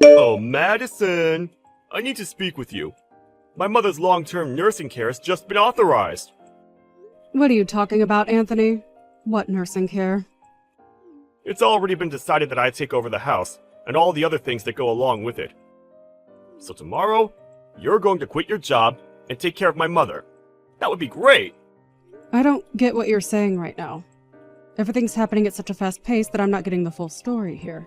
Oh, Madison! I need to speak with you. My mother's long-term nursing care has just been authorized. What are you talking about, Anthony? What nursing care? It's already been decided that I take over the house, and all the other things that go along with it. So tomorrow, you're going to quit your job and take care of my mother. That would be great! I don't get what you're saying right now. Everything's happening at such a fast pace that I'm not getting the full story here.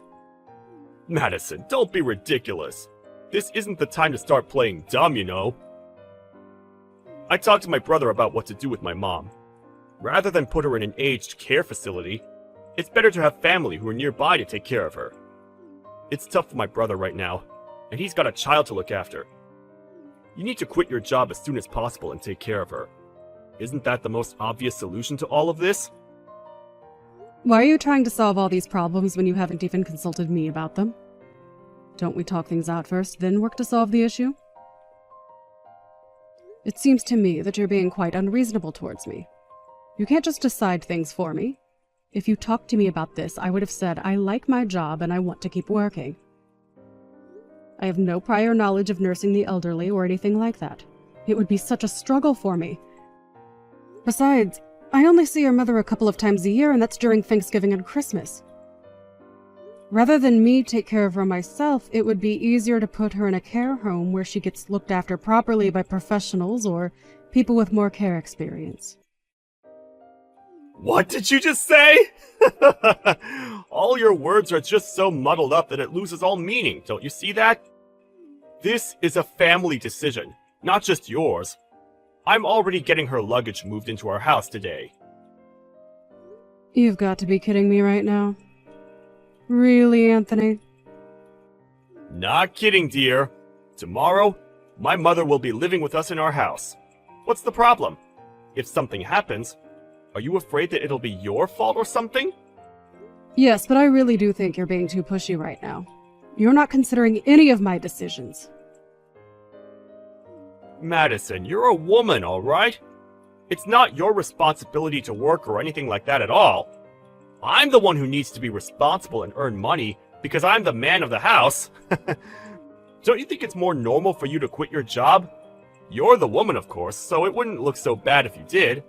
Madison, don't be ridiculous. This isn't the time to start playing dumb, you know. I talked to my brother about what to do with my mom. Rather than put her in an aged care facility, it's better to have family who are nearby to take care of her. It's tough for my brother right now, and he's got a child to look after. You need to quit your job as soon as possible and take care of her. Isn't that the most obvious solution to all of this? Why are you trying to solve all these problems when you haven't even consulted me about them? Don't we talk things out first, then work to solve the issue? It seems to me that you're being quite unreasonable towards me. You can't just decide things for me. If you talked to me about this, I would have said, I like my job and I want to keep working. I have no prior knowledge of nursing the elderly or anything like that. It would be such a struggle for me. Besides, I only see your mother a couple of times a year, and that's during Thanksgiving and Christmas. Rather than me take care of her myself, it would be easier to put her in a care home where she gets looked after properly by professionals or people with more care experience. What did you just say? All your words are just so muddled up that it loses all meaning, don't you see that? This is a family decision, not just yours. I'm already getting her luggage moved into our house today. You've got to be kidding me right now. Really, Anthony? Not kidding, dear. Tomorrow, my mother will be living with us in our house. What's the problem? If something happens, are you afraid that it'll be your fault or something? Yes, but I really do think you're being too pushy right now. You're not considering any of my decisions. Madison, you're a woman, all right? It's not your responsibility to work or anything like that at all. I'm the one who needs to be responsible and earn money because I'm the man of the house. Don't you think it's more normal for you to quit your job? You're the woman, of course, so it wouldn't look so bad if you did.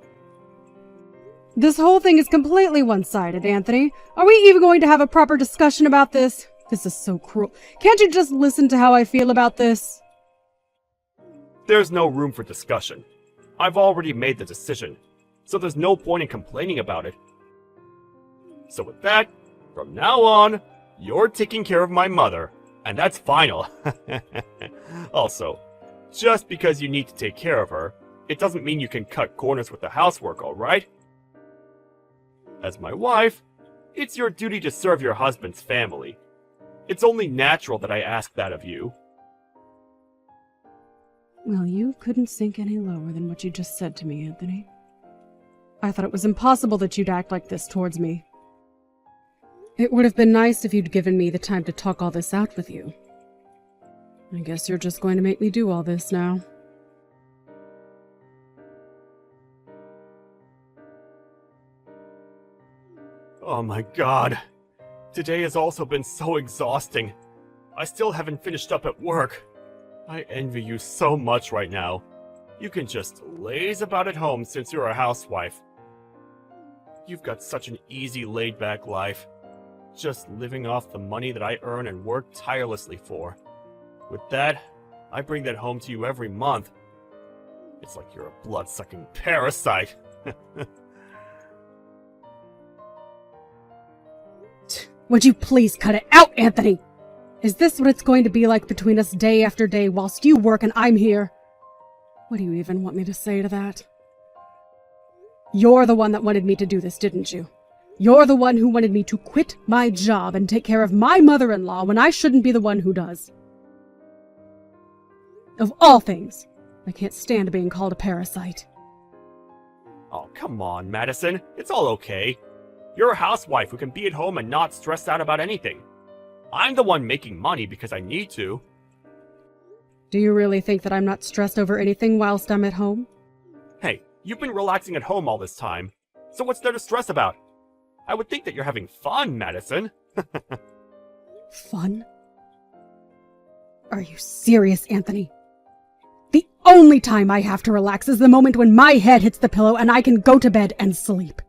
This whole thing is completely one-sided, Anthony. Are we even going to have a proper discussion about this? This is so cruel. Can't you just listen to how I feel about this? There's no room for discussion. I've already made the decision, so there's no point in complaining about it. So with that, from now on, you're taking care of my mother, and that's final. Also, just because you need to take care of her, it doesn't mean you can cut corners with the housework, alright? As my wife, it's your duty to serve your husband's family. It's only natural that I ask that of you. Well, you couldn't sink any lower than what you just said to me, Anthony. I thought it was impossible that you'd act like this towards me. It would have been nice if you'd given me the time to talk all this out with you. I guess you're just going to make me do all this now. Oh my god. Today has also been so exhausting. I still haven't finished up at work. I envy you so much right now. You can just laze about at home since you're a housewife. You've got such an easy, laid-back life. Just living off the money that I earn and work tirelessly for. With that, I bring that home to you every month. It's like you're a blood-sucking parasite. Would you please cut it out, Anthony? Is this what it's going to be like between us day after day whilst you work and I'm here? What do you even want me to say to that? You're the one that wanted me to do this, didn't you? You're the one who wanted me to quit my job and take care of my mother-in-law when I shouldn't be the one who does. Of all things, I can't stand being called a parasite. Oh, come on, Madison. It's all okay. You're a housewife who can be at home and not stress out about anything. I'm the one making money because I need to. Do you really think that I'm not stressed over anything whilst I'm at home? Hey, you've been relaxing at home all this time. So what's there to stress about? I would think that you're having fun, Madison. Fun? Are you serious, Anthony? The only time I have to relax is the moment when my head hits the pillow and I can go to bed and sleep.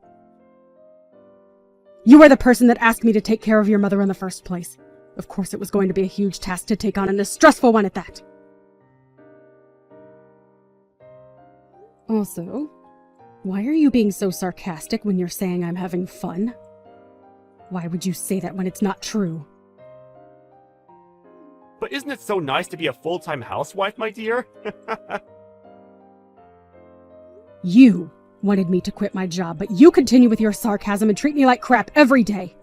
You are the person that asked me to take care of your mother in the first place. Of course it was going to be a huge task to take on and a stressful one at that. Also, why are you being so sarcastic when you're saying I'm having fun? Why would you say that when it's not true? But isn't it so nice to be a full-time housewife, my dear? You wanted me to quit my job, but you continue with your sarcasm and treat me like crap every day.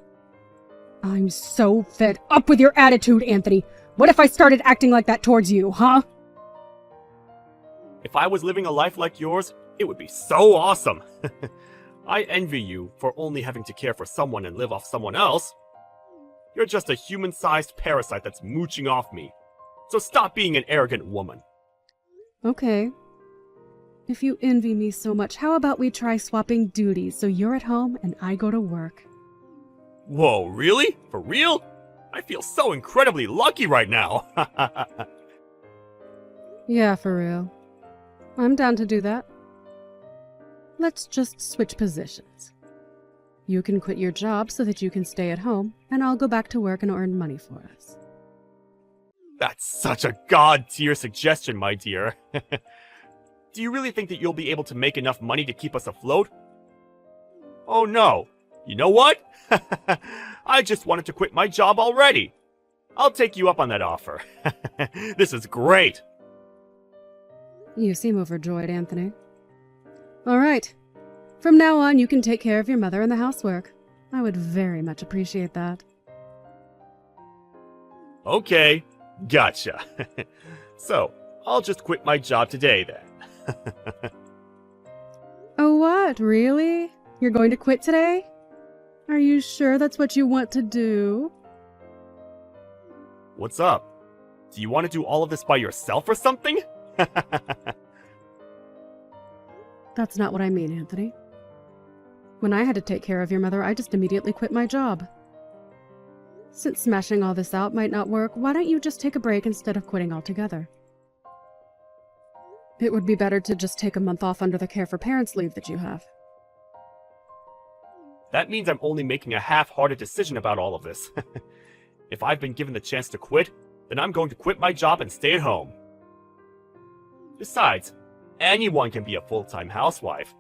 I'm so fed up with your attitude, Anthony. What if I started acting like that towards you, huh? If I was living a life like yours, it would be so awesome. I envy you for only having to care for someone and live off someone else. You're just a human-sized parasite that's mooching off me. So stop being an arrogant woman. Okay. If you envy me so much, how about we try swapping duties so you're at home and I go to work? Whoa, really? For real? I feel so incredibly lucky right now. Yeah, for real. I'm down to do that. Let's just switch positions. You can quit your job so that you can stay at home, and I'll go back to work and earn money for us. That's such a god-tier suggestion, my dear. Do you really think that you'll be able to make enough money to keep us afloat? Oh no. You know what? I just wanted to quit my job already. I'll take you up on that offer. This is great. You seem overjoyed, Anthony. All right. From now on, you can take care of your mother and the housework. I would very much appreciate that. Okay, gotcha. So, I'll just quit my job today then. Oh, what? Really? You're going to quit today? Are you sure that's what you want to do? What's up? Do you want to do all of this by yourself or something? That's not what I mean, Anthony. When I had to take care of your mother, I just immediately quit my job. Since smashing all this out might not work, why don't you just take a break instead of quitting altogether? It would be better to just take a month off under the care for parents leave that you have. That means I'm only making a half-hearted decision about all of this. If I've been given the chance to quit, then I'm going to quit my job and stay at home. Besides, anyone can be a full-time housewife.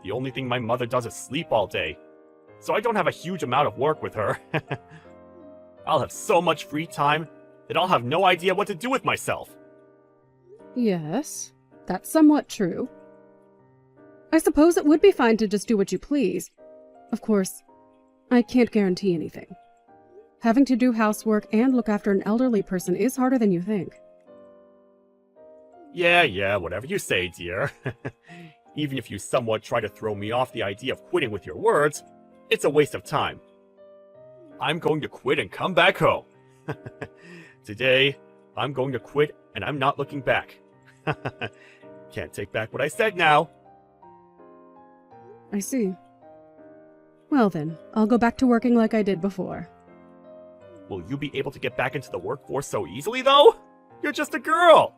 The only thing my mother does is sleep all day, so I don't have a huge amount of work with her. I'll have so much free time that I'll have no idea what to do with myself. Yes, that's somewhat true. I suppose it would be fine to just do what you please. Of course, I can't guarantee anything. Having to do housework and look after an elderly person is harder than you think. Yeah, whatever you say, dear. Even if you somewhat try to throw me off the idea of quitting with your words, it's a waste of time. I'm going to quit and come back home. Today, I'm going to quit and I'm not looking back. Can't take back what I said now. I see. Well then, I'll go back to working like I did before. Will you be able to get back into the workforce so easily, though? You're just a girl!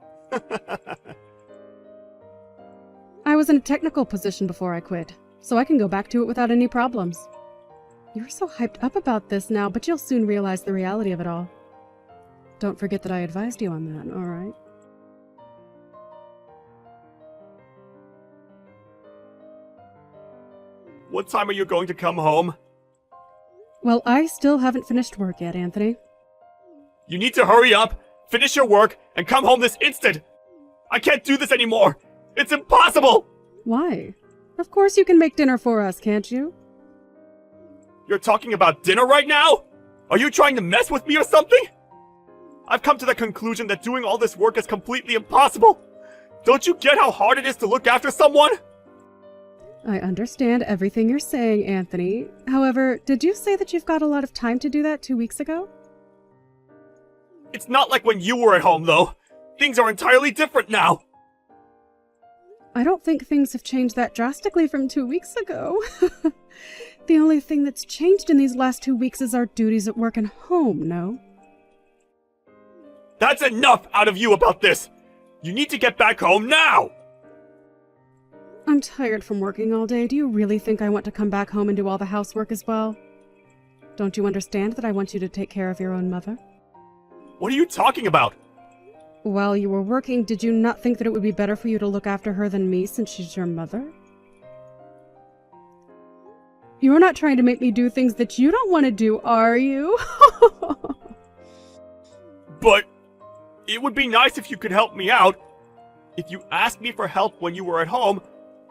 I was in a technical position before I quit, so I can go back to it without any problems. You're so hyped up about this now, but you'll soon realize the reality of it all. Don't forget that I advised you on that, alright? What time are you going to come home? Well, I still haven't finished work yet, Anthony. You need to hurry up, finish your work, and come home this instant! I can't do this anymore! It's impossible! Why? Of course you can make dinner for us, can't you? You're talking about dinner right now? Are you trying to mess with me or something? I've come to the conclusion that doing all this work is completely impossible. Don't you get how hard it is to look after someone? I understand everything you're saying, Anthony. However, did you say that you've got a lot of time to do that 2 weeks ago? It's not like when you were at home, though. Things are entirely different now. I don't think things have changed that drastically from 2 weeks ago. The only thing that's changed in these last 2 weeks is our duties at work and home, no? That's enough out of you about this! You need to get back home now! I'm tired from working all day. Do you really think I want to come back home and do all the housework as well? Don't you understand that I want you to take care of your own mother? What are you talking about? While you were working, did you not think that it would be better for you to look after her than me since she's your mother? You're not trying to make me do things that you don't want to do, are you? But it would be nice if you could help me out. If you asked me for help when you were at home,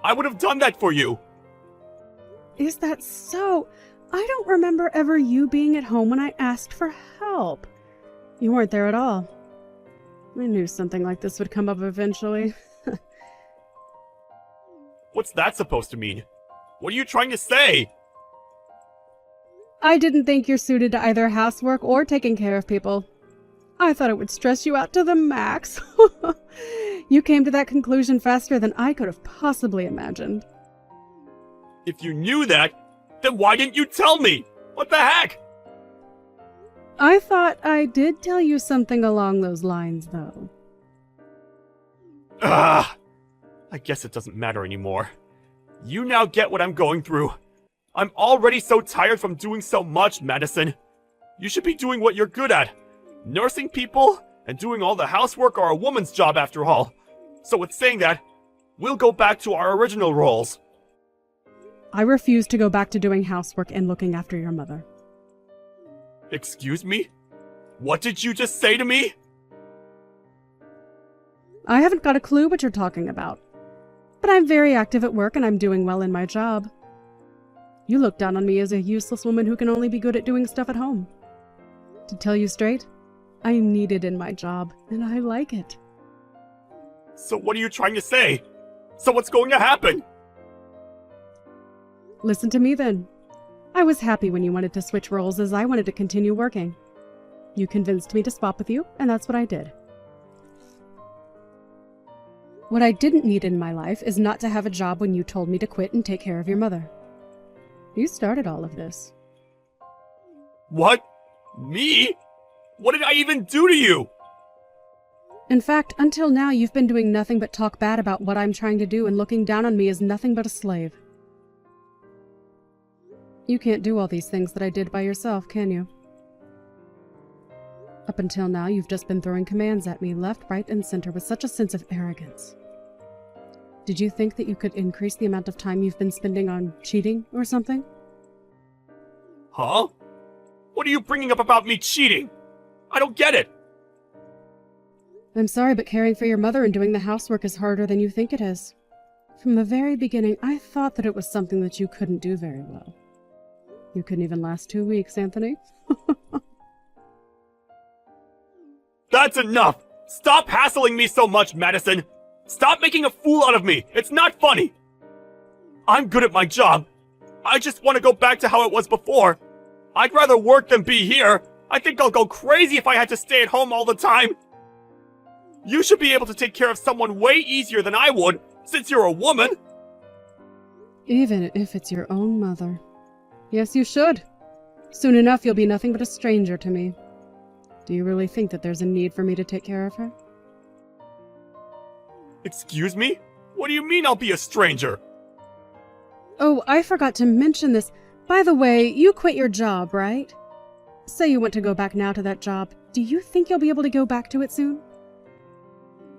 I would have done that for you. Is that so? I don't remember ever you being at home when I asked for help. You weren't there at all. I knew something like this would come up eventually. What's that supposed to mean? What are you trying to say? I didn't think you're suited to either housework or taking care of people. I thought it would stress you out to the max. You came to that conclusion faster than I could have possibly imagined. If you knew that, then why didn't you tell me? What the heck? I thought I did tell you something along those lines, though. Ah, I guess it doesn't matter anymore. You now get what I'm going through. I'm already so tired from doing so much, Madison. You should be doing what you're good at. Nursing people and doing all the housework are a woman's job after all. So with saying that, we'll go back to our original roles. I refuse to go back to doing housework and looking after your mother. Excuse me? What did you just say to me? I haven't got a clue what you're talking about. But I'm very active at work and I'm doing well in my job. You look down on me as a useless woman who can only be good at doing stuff at home. To tell you straight, I'm needed in my job, and I like it. So what are you trying to say? So what's going to happen? Listen to me then. I was happy when you wanted to switch roles as I wanted to continue working. You convinced me to swap with you, and that's what I did. What I didn't need in my life is not to have a job when you told me to quit and take care of your mother. You started all of this. What? Me? What did I even do to you? In fact, until now, you've been doing nothing but talk bad about what I'm trying to do and looking down on me as nothing but a slave. You can't do all these things that I did by yourself, can you? Up until now, you've just been throwing commands at me left, right, and center with such a sense of arrogance. Did you think that you could increase the amount of time you've been spending on cheating or something? Huh? What are you bringing up about me cheating? I don't get it. I'm sorry, but caring for your mother and doing the housework is harder than you think it is. From the very beginning, I thought that it was something that you couldn't do very well. You couldn't even last 2 weeks, Anthony. That's enough! Stop hassling me so much, Madison! Stop making a fool out of me! It's not funny! I'm good at my job. I just want to go back to how it was before. I'd rather work than be here. I think I'll go crazy if I had to stay at home all the time. You should be able to take care of someone way easier than I would, since you're a woman. Even if it's your own mother. Yes, you should. Soon enough, you'll be nothing but a stranger to me. Do you really think that there's a need for me to take care of her? Excuse me? What do you mean I'll be a stranger? Oh, I forgot to mention this. By the way, you quit your job, right? Say you want to go back now to that job. Do you think you'll be able to go back to it soon?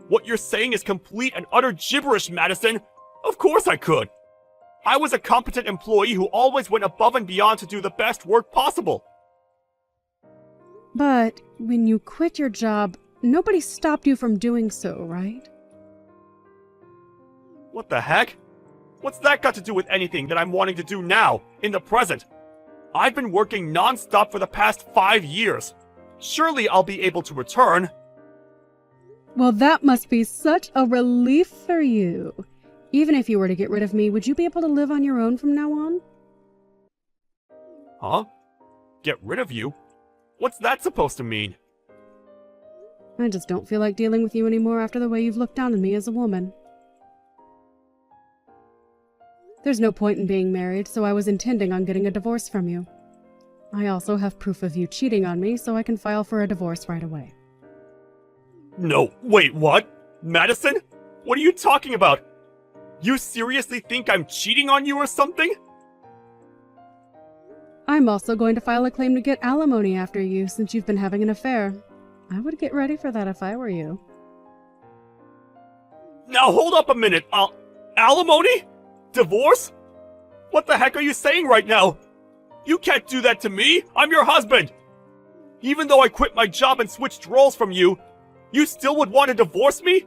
What you're saying is complete and utter gibberish, Madison. Of course I could. I was a competent employee who always went above and beyond to do the best work possible. But when you quit your job, nobody stopped you from doing so, right? What the heck? What's that got to do with anything that I'm wanting to do now, in the present? I've been working non-stop for the past 5 years. Surely I'll be able to return. Well, that must be such a relief for you. Even if you were to get rid of me, would you be able to live on your own from now on? Huh? Get rid of you? What's that supposed to mean? I just don't feel like dealing with you anymore after the way you've looked down on me as a woman. There's no point in being married, so I was intending on getting a divorce from you. I also have proof of you cheating on me, so I can file for a divorce right away. No, wait, what? Madison? What are you talking about? You seriously think I'm cheating on you or something? I'm also going to file a claim to get alimony after you since you've been having an affair. I would get ready for that if I were you. Now hold up a minute. Alimony? Divorce? What the heck are you saying right now? You can't do that to me. I'm your husband. Even though I quit my job and switched roles from you, you still would want to divorce me?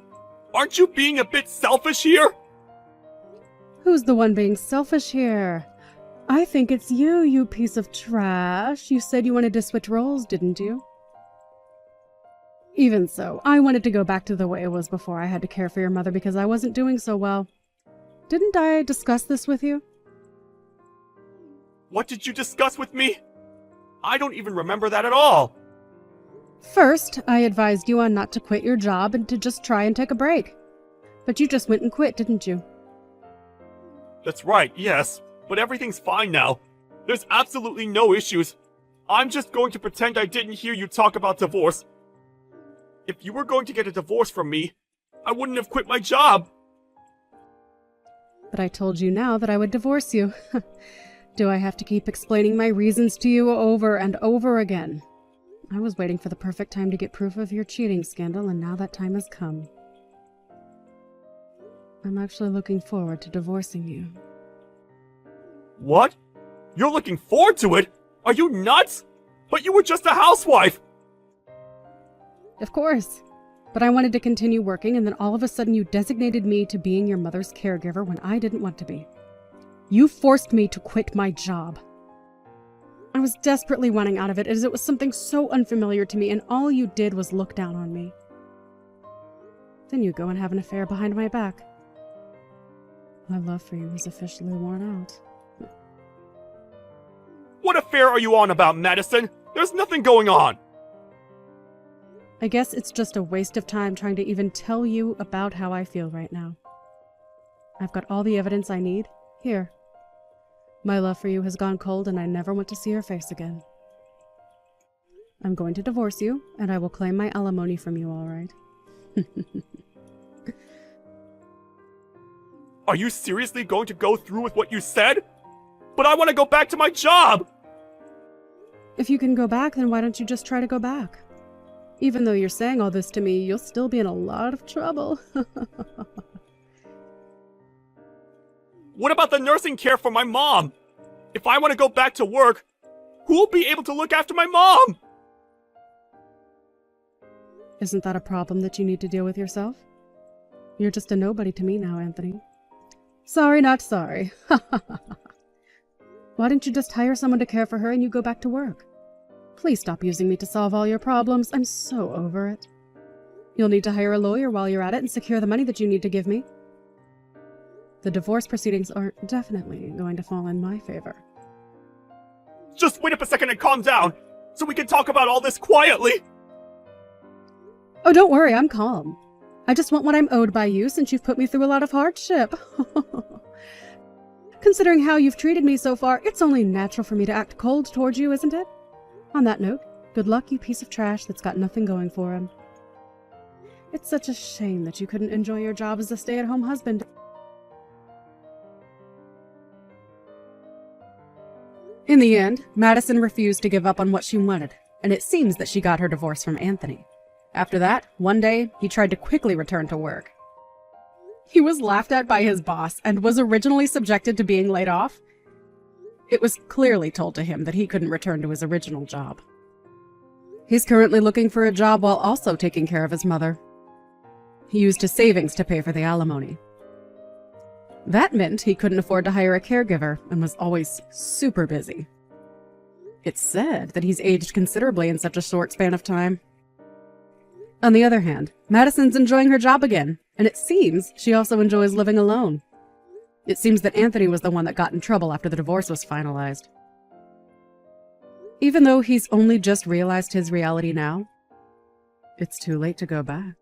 Aren't you being a bit selfish here? Who's the one being selfish here? I think it's you, you piece of trash. You said you wanted to switch roles, didn't you? Even so, I wanted to go back to the way it was before I had to care for your mother because I wasn't doing so well. Didn't I discuss this with you? What did you discuss with me? I don't even remember that at all. First, I advised you on not to quit your job and to just try and take a break. But you just went and quit, didn't you? That's right, yes. But everything's fine now. There's absolutely no issues. I'm just going to pretend I didn't hear you talk about divorce. If you were going to get a divorce from me, I wouldn't have quit my job. But I told you now that I would divorce you. Do I have to keep explaining my reasons to you over and over again? I was waiting for the perfect time to get proof of your cheating scandal, and now that time has come. I'm actually looking forward to divorcing you. What? You're looking forward to it? Are you nuts? But you were just a housewife! Of course. But I wanted to continue working, and then all of a sudden you designated me to being your mother's caregiver when I didn't want to be. You forced me to quit my job. I was desperately wanting out of it as it was something so unfamiliar to me, and all you did was look down on me. Then you go and have an affair behind my back. My love for you is officially worn out. What affair are you on about, Madison? There's nothing going on! I guess it's just a waste of time trying to even tell you about how I feel right now. I've got all the evidence I need. Here. My love for you has gone cold and I never want to see your face again. I'm going to divorce you, and I will claim my alimony from you, all right? Are you seriously going to go through with what you said? But I want to go back to my job! If you can go back, then why don't you just try to go back? Even though you're saying all this to me, you'll still be in a lot of trouble. What about the nursing care for my mom? If I want to go back to work, who will be able to look after my mom? Isn't that a problem that you need to deal with yourself? You're just a nobody to me now, Anthony. Sorry, not sorry. Why don't you just hire someone to care for her and you go back to work? Please stop using me to solve all your problems. I'm so over it. You'll need to hire a lawyer while you're at it and secure the money that you need to give me. The divorce proceedings are definitely going to fall in my favor. Just wait up a second and calm down, so we can talk about all this quietly! Oh, don't worry, I'm calm. I just want what I'm owed by you since you've put me through a lot of hardship. Considering how you've treated me so far, it's only natural for me to act cold towards you, isn't it? On that note, good luck, you piece of trash that's got nothing going for him. It's such a shame that you couldn't enjoy your job as a stay-at-home husband. In the end, Madison refused to give up on what she wanted, and it seems that she got her divorce from Anthony. After that, one day, he tried to quickly return to work. He was laughed at by his boss and was originally subjected to being laid off. It was clearly told to him that he couldn't return to his original job. He's currently looking for a job while also taking care of his mother. He used his savings to pay for the alimony. That meant he couldn't afford to hire a caregiver and was always super busy. It's said that he's aged considerably in such a short span of time. On the other hand, Madison's enjoying her job again, and it seems she also enjoys living alone. It seems that Anthony was the one that got in trouble after the divorce was finalized. Even though he's only just realized his reality now, it's too late to go back.